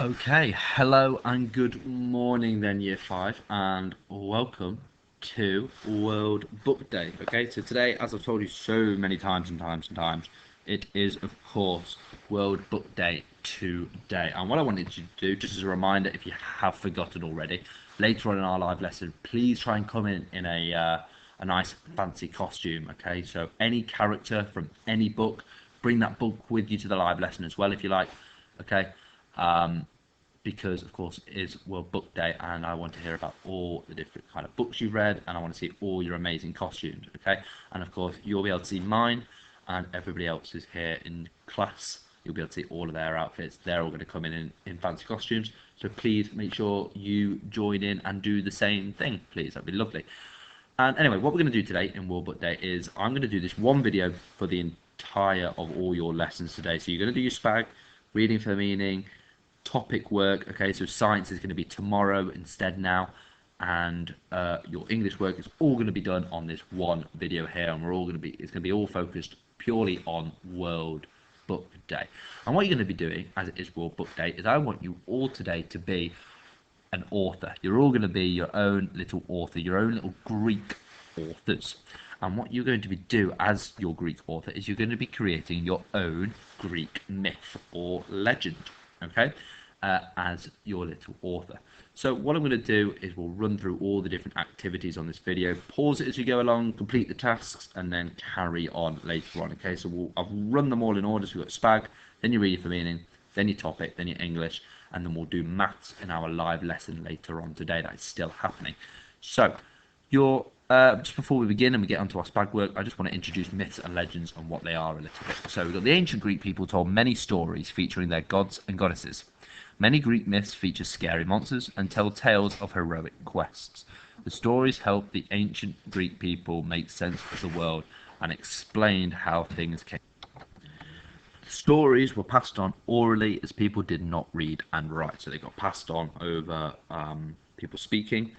Okay, hello and good morning then Year 5 and welcome to World Book Day. Okay, so today, as I've told you so many times, it is of course World Book Day today. And what I wanted you to do, just as a reminder, if you have forgotten already, later on in our live lesson, please try and come in a nice fancy costume. Okay, so any character from any book, bring that book with you to the live lesson as well if you like. Okay. Um, because of course it is World Book Day and I want to hear about all the different kind of books you've read and I want to see all your amazing costumes, okay? And of course you'll be able to see mine and everybody else is here in class. You'll be able to see all of their outfits. They're all going to come in fancy costumes. So please make sure you join in and do the same thing, please. That'd be lovely. And anyway, what we're going to do today in World Book Day is I'm going to do this one video for the entire of all your lessons today. So you're going to do your Spag, reading for meaning, topic work. Okay, so science is going to be tomorrow instead now, and your English work is all going to be done on this one video here, and it's going to be all focused purely on World Book Day. And what you're going to be doing, as it is World Book Day, is I want you all today to be an author. You're all going to be your own little author, your own little Greek authors. And what you're going to be do as your Greek author is you're going to be creating your own Greek myth or legend, okay, as your little author. So what I'm going to do is we'll run through all the different activities on this video, pause it as you go along, complete the tasks, and then carry on later on, okay? So I'll run them all in order. So we've got Spag, then your reading for meaning, then your topic, then your English, and then we'll do maths in our live lesson later on today. That is still happening. So just before we begin and we get onto our Spag work, I just want to introduce myths and legends and what they are a little bit. So we've got the ancient Greek people told many stories featuring their gods and goddesses. Many Greek myths feature scary monsters and tell tales of heroic quests. The stories helped the ancient Greek people make sense of the world and explained how things came. Stories were passed on orally as people did not read and write, so they got passed on over people speaking.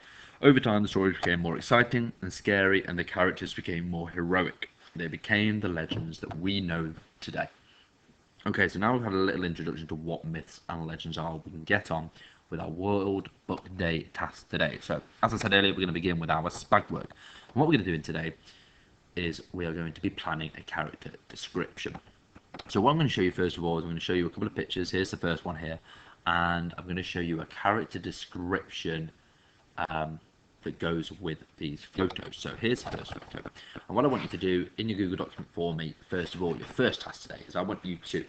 Over time, the stories became more exciting and scary, and the characters became more heroic. They became the legends that we know today. Okay, so now we've had a little introduction to what myths and legends are. We can get on with our World Book Day task today. So, as I said earlier, we're going to begin with our Spag work. And what we're going to do in today is we are going to be planning a character description. So what I'm going to show you first of all is I'm going to show you a couple of pictures. Here's the first one here, and I'm going to show you a character description that goes with these photos. So here's the first photo, and what I want you to do in your Google document for me, first of all, your first task today is I want you to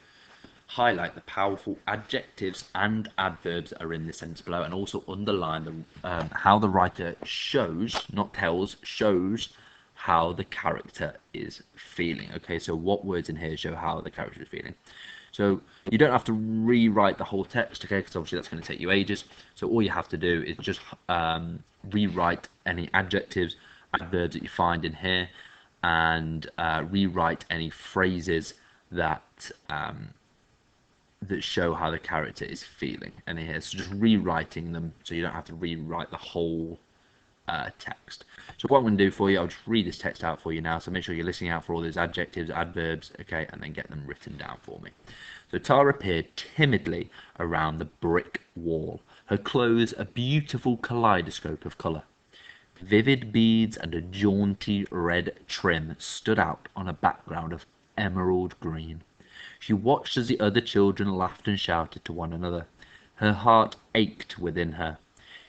highlight the powerful adjectives and adverbs that are in the sentence below, and also underline how the writer shows, not tells, shows how the character is feeling. Okay, so what words in here show how the character is feeling? So you don't have to rewrite the whole text, okay, because obviously that's going to take you ages. So all you have to do is just rewrite any adjectives, adverbs that you find in here, and rewrite any phrases that that show how the character is feeling. And here, so just rewriting them, so you don't have to rewrite the whole text. So what I'm going to do for you, I'll just read this text out for you now, so make sure you're listening out for all those adjectives, adverbs, okay, and then get them written down for me. So Tara peered timidly around the brick wall, her clothes a beautiful kaleidoscope of colour. Vivid beads and a jaunty red trim stood out on a background of emerald green. She watched as the other children laughed and shouted to one another. Her heart ached within her.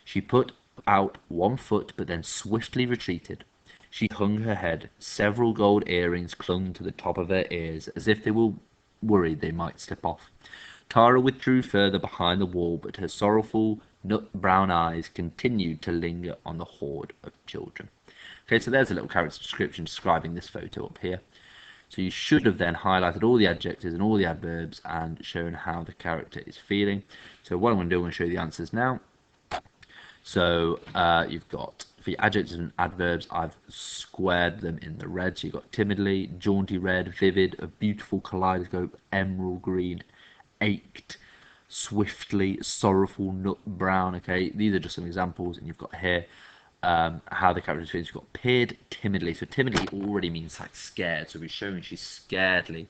She put out one foot, but then swiftly retreated. She hung her head. Several gold earrings clung to the top of her ears, as if they were worried they might slip off. Tara withdrew further behind the wall, but her sorrowful, nut-brown eyes continued to linger on the horde of children. Okay, so there's a little character description describing this photo up here. So you should have then highlighted all the adjectives and all the adverbs and shown how the character is feeling. So what I'm going to do, I'm going to show you the answers now. So you've got, for your adjectives and adverbs, I've squared them in the red. So you've got timidly, jaunty red, vivid, a beautiful kaleidoscope, emerald green, ached, swiftly, sorrowful, nut brown. Okay, these are just some examples, and you've got here how the character feels. You've got peered timidly. So timidly already means like scared. So we're showing she's scaredly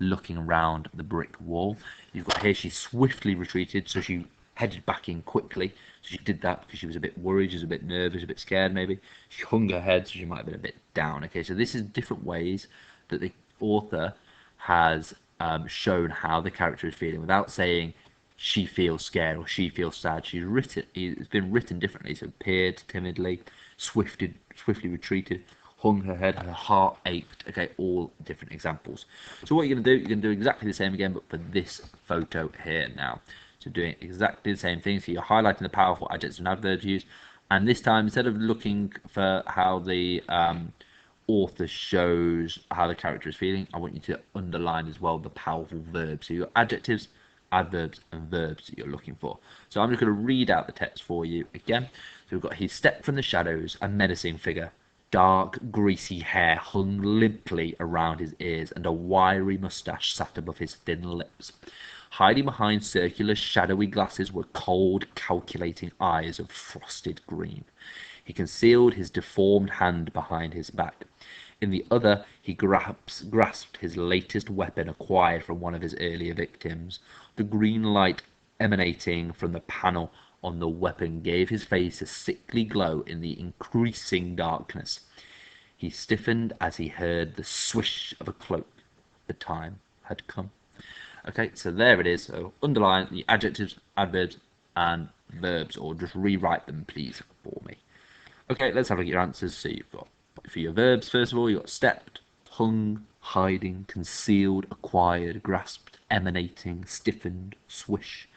looking around the brick wall. You've got here, she swiftly retreated, so she headed back in quickly. So she did that because she was a bit worried, she was a bit nervous, a bit scared maybe. She hung her head, so she might have been a bit down. Okay, so this is different ways that the author has shown how the character is feeling without saying she feels scared or she feels sad. It's been written differently. So peered timidly, swiftly retreated, hung her head, her heart ached. Okay, all different examples. So what you're going to do, you're going to do exactly the same again, but for this photo here now. So doing exactly the same thing. So you're highlighting the powerful adjectives and adverbs used, and this time instead of looking for how the author shows how the character is feeling, I want you to underline as well the powerful verbs. So your adjectives, adverbs, and verbs that you're looking for. So I'm just going to read out the text for you again. So we've got, he stepped from the shadows, a menacing figure. Dark, greasy hair hung limply around his ears, and a wiry moustache sat above his thin lips. Hiding behind circular, shadowy glasses were cold, calculating eyes of frosted green. He concealed his deformed hand behind his back. In the other, he grasped his latest weapon acquired from one of his earlier victims. The green light emanating from the panel on the weapon gave his face a sickly glow in the increasing darkness. He stiffened as he heard the swish of a cloak. The time had come. Okay, so there it is. So underline the adjectives, adverbs, and verbs, or just rewrite them, please, for me. Okay, let's have a look at your answers. So you've got, for your verbs, first of all, you've got stepped, hung, hiding, concealed, acquired, grasped, emanating, stiffened, swish.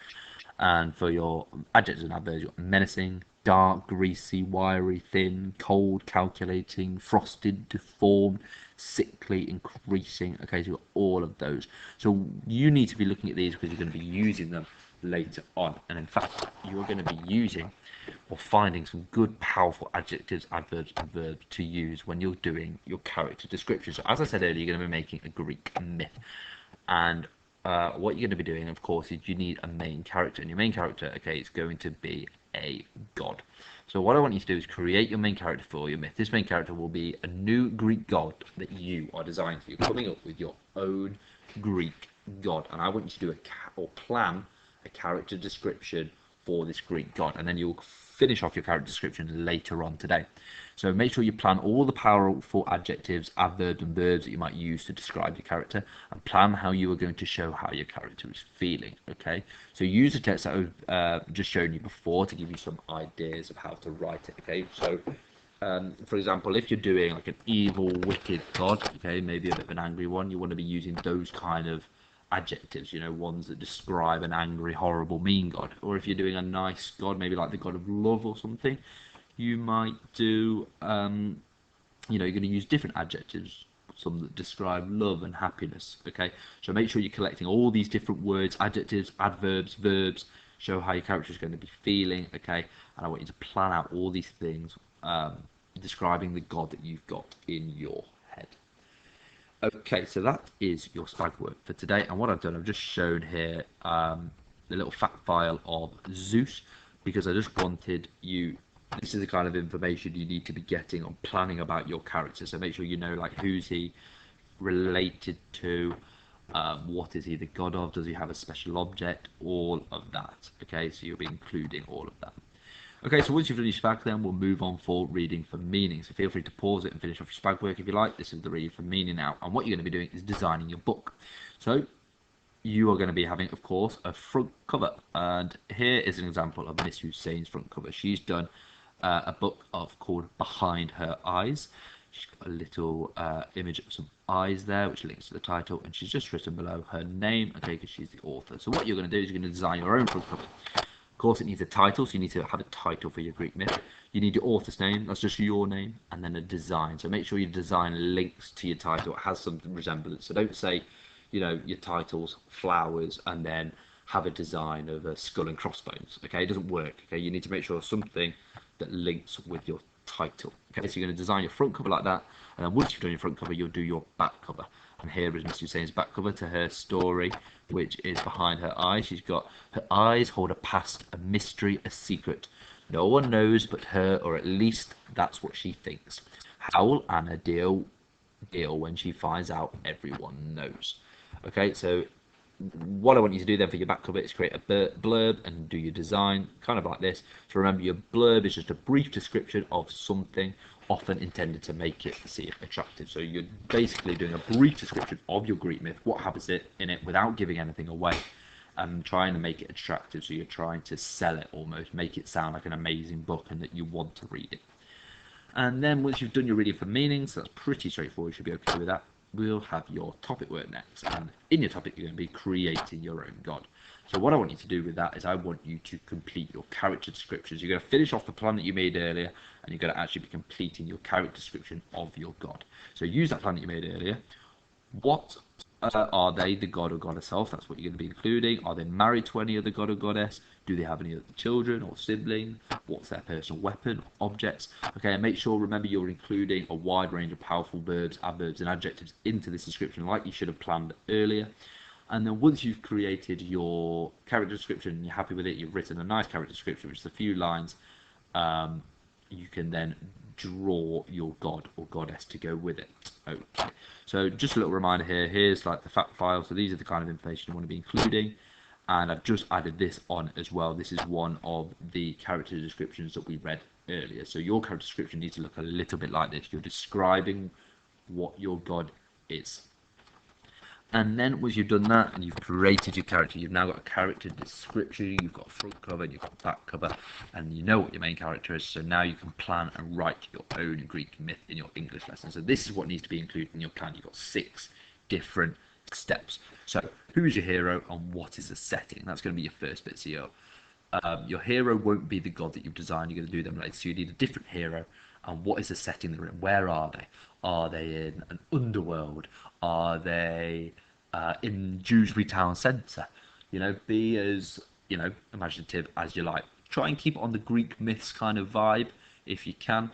And for your adjectives and adverbs, you've got menacing, dark, greasy, wiry, thin, cold, calculating, frosted, deformed, sickly, increasing. Okay, so you've got all of those. So you need to be looking at these because you're going to be using them later on. And in fact, you're going to be using or finding some good, powerful adjectives, adverbs, and verbs to use when you're doing your character description. So as I said earlier, you're going to be making a Greek myth. And what you're going to be doing, of course, is you need a main character. And your main character, okay, is going to be a god. So what I want you to do is create your main character for your myth. This main character will be a new Greek god that you are designing. So you're coming up with your own Greek god. And I want you to do or plan a character description for this Greek god. And then you'll finish off your character description later on today. So make sure you plan all the powerful adjectives, adverbs, and verbs that you might use to describe your character, and plan how you are going to show how your character is feeling. Okay, so use the text that I've just shown you before to give you some ideas of how to write it. Okay, so for example, if you're doing like an evil, wicked god, okay, maybe a bit of an angry one, you want to be using those kind of adjectives, you know, ones that describe an angry, horrible, mean god. Or if you're doing a nice god, maybe like the god of love or something, you might do, you know, you're going to use different adjectives, some that describe love and happiness. Okay, so make sure you're collecting all these different words, adjectives, adverbs, verbs, show how your character is going to be feeling. Okay, and I want you to plan out all these things, describing the god that you've got in your head. Okay, so that is your Splag work for today, and what I've done, I've just shown here the little fact file of Zeus, because I just wanted you, this is the kind of information you need to be getting on planning about your character. So make sure you know, like, who's he related to, what is he the god of, does he have a special object, all of that. Okay, so you'll be including all of that. Okay, so once you've done your Splag, then we'll move on for reading for meaning. So feel free to pause it and finish off your Splag work if you like. This is the reading for meaning now. And what you're going to be doing is designing your book. So you are going to be having, of course, a front cover. And here is an example of Miss Hussein's front cover. She's done a book called Behind Her Eyes. She's got a little image of some eyes there, which links to the title. And she's just written below her name, okay, because she's the author. So what you're going to do is you're going to design your own front cover. Of course, it needs a title, so you need to have a title for your Greek myth. You need your author's name, that's just your name, and then a design. So make sure your design links to your title, it has some resemblance. So don't say, you know, your title's flowers and then have a design of a skull and crossbones. Okay, it doesn't work. Okay, you need to make sure something that links with your title. Okay, so you're going to design your front cover like that, and then once you've done your front cover, you'll do your back cover. And here is Miss Hussein's back cover to her story, which is Behind Her Eyes. She's got, her eyes hold a past, a mystery, a secret. No one knows but her, or at least that's what she thinks. How will Anna deal when she finds out everyone knows? Okay, so what I want you to do then for your back cover is create a blurb and do your design kind of like this. So remember, your blurb is just a brief description of something, often intended to make it seem attractive. So you're basically doing a brief description of your Greek myth, what happens in it without giving anything away, and trying to make it attractive. So you're trying to sell it almost, make it sound like an amazing book and that you want to read it. And then once you've done your reading for meanings, that's pretty straightforward, you should be okay with that. We'll have your topic word next, and in your topic you're going to be creating your own god. So what I want you to do with that is I want you to complete your character descriptions. You're going to finish off the plan that you made earlier, and you're going to actually be completing your character description of your god. So use that plan that you made earlier. What are they, the god or goddess of? That's what you're going to be including. Are they married to any other god or goddess? Do they have any other children or siblings? What's their personal weapon, objects? Okay, and make sure, remember, you're including a wide range of powerful verbs, adverbs, and adjectives into this description like you should have planned earlier. And then once you've created your character description, you're happy with it, you've written a nice character description, which is a few lines, you can then draw your god or goddess to go with it. Okay, so just a little reminder here, here's like the fact file, so these are the kind of information you want to be including, and I've just added this on as well. This is one of the character descriptions that we read earlier. So your character description needs to look a little bit like this. You're describing what your god is. And then once you've done that and you've created your character, you've now got a character description, you've got a front cover, you've got a back cover, and you know what your main character is. So now you can plan and write your own Greek myth in your English lesson. So this is what needs to be included in your plan. You've got 6 different steps. So who is your hero and what is the setting? That's going to be your first bit. So your hero won't be the god that you've designed. You're going to do them later. So you need a different hero. And what is the setting they're in? Where are they? Are they in an underworld? Are they in Dewsbury Town Centre? You know, be as, you know, imaginative as you like. Try and keep it on the Greek myths kind of vibe if you can,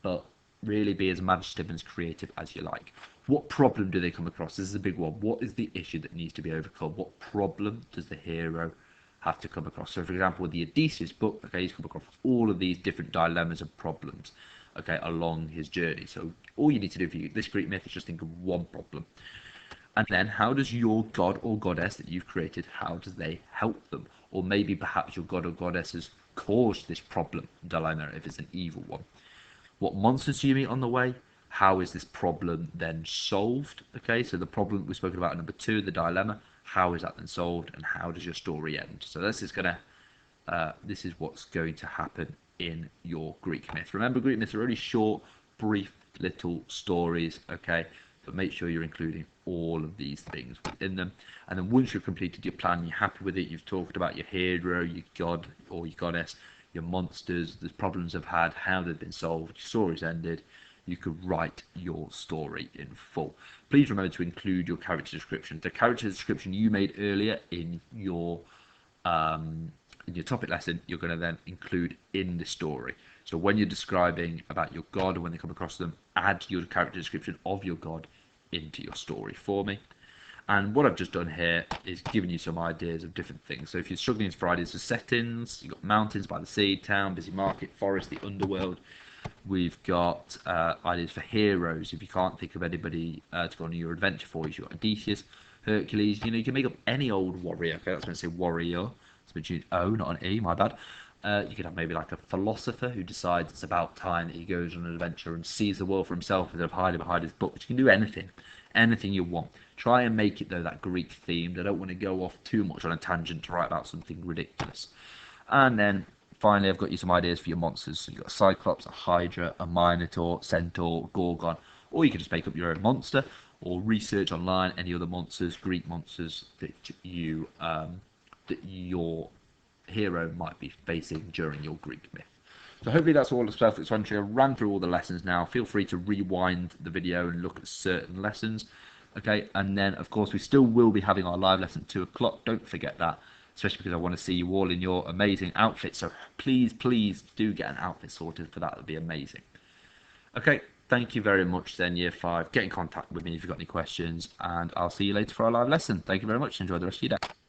but really be as imaginative and as creative as you like. What problem do they come across? This is a big one. What is the issue that needs to be overcome? What problem does the hero have to come across? So, for example, with the Odysseus book, okay, he's come across all of these different dilemmas and problems, okay, along his journey. So all you need to do for this Greek myth is just think of one problem. And then how does your god or goddess that you've created, how does they help them? Or maybe perhaps your god or goddess has caused this problem, dilemma, if it's an evil one. What monsters do you meet on the way? How is this problem then solved? Okay, so the problem we've spoken about in number 2, the dilemma, how is that then solved, and how does your story end? So this is what's going to happen in your Greek myth. Remember, Greek myths are really short, brief, little stories, okay? But make sure you're including all of these things within them. And then once you've completed your plan, you're happy with it, you've talked about your hero, your god or your goddess, your monsters, the problems they've had, how they've been solved, your story's ended, you could write your story in full. Please remember to include your character description. The character description you made earlier in your topic lesson, you're going to then include in the story. So when you're describing about your god, or when they come across them, add your character description of your god into your story for me. And what I've just done here is giving you some ideas of different things. So if you're struggling for ideas for settings, you've got mountains by the sea, town, busy market, forest, the underworld. We've got ideas for heroes. If you can't think of anybody to go on your adventure for, you've got Odysseus, Hercules. You know, you can make up any old warrior. Okay, that's going to say warrior. It's been choose O, not an E. My bad. You could have maybe like a philosopher who decides it's about time that he goes on an adventure and sees the world for himself instead of hiding behind his books. You can do anything you want. Try and make it though that Greek themed. I don't want to go off too much on a tangent to write about something ridiculous. And then finally, I've got you some ideas for your monsters. So you've got a Cyclops, a Hydra, a Minotaur, Centaur, Gorgon, or you can just make up your own monster, or research online any other monsters, Greek monsters that your hero might be facing during your Greek myth. So hopefully that's all self-explanatory. I ran through all the lessons now. Feel free to rewind the video and look at certain lessons. Okay, and then of course we still will be having our live lesson at 2 o'clock. Don't forget that, especially because I want to see you all in your amazing outfits. So please do get an outfit sorted for that. That would be amazing. Okay, thank you very much then, Year 5. Get in contact with me if you've got any questions, and I'll see you later for our live lesson. Thank you very much. Enjoy the rest of your day.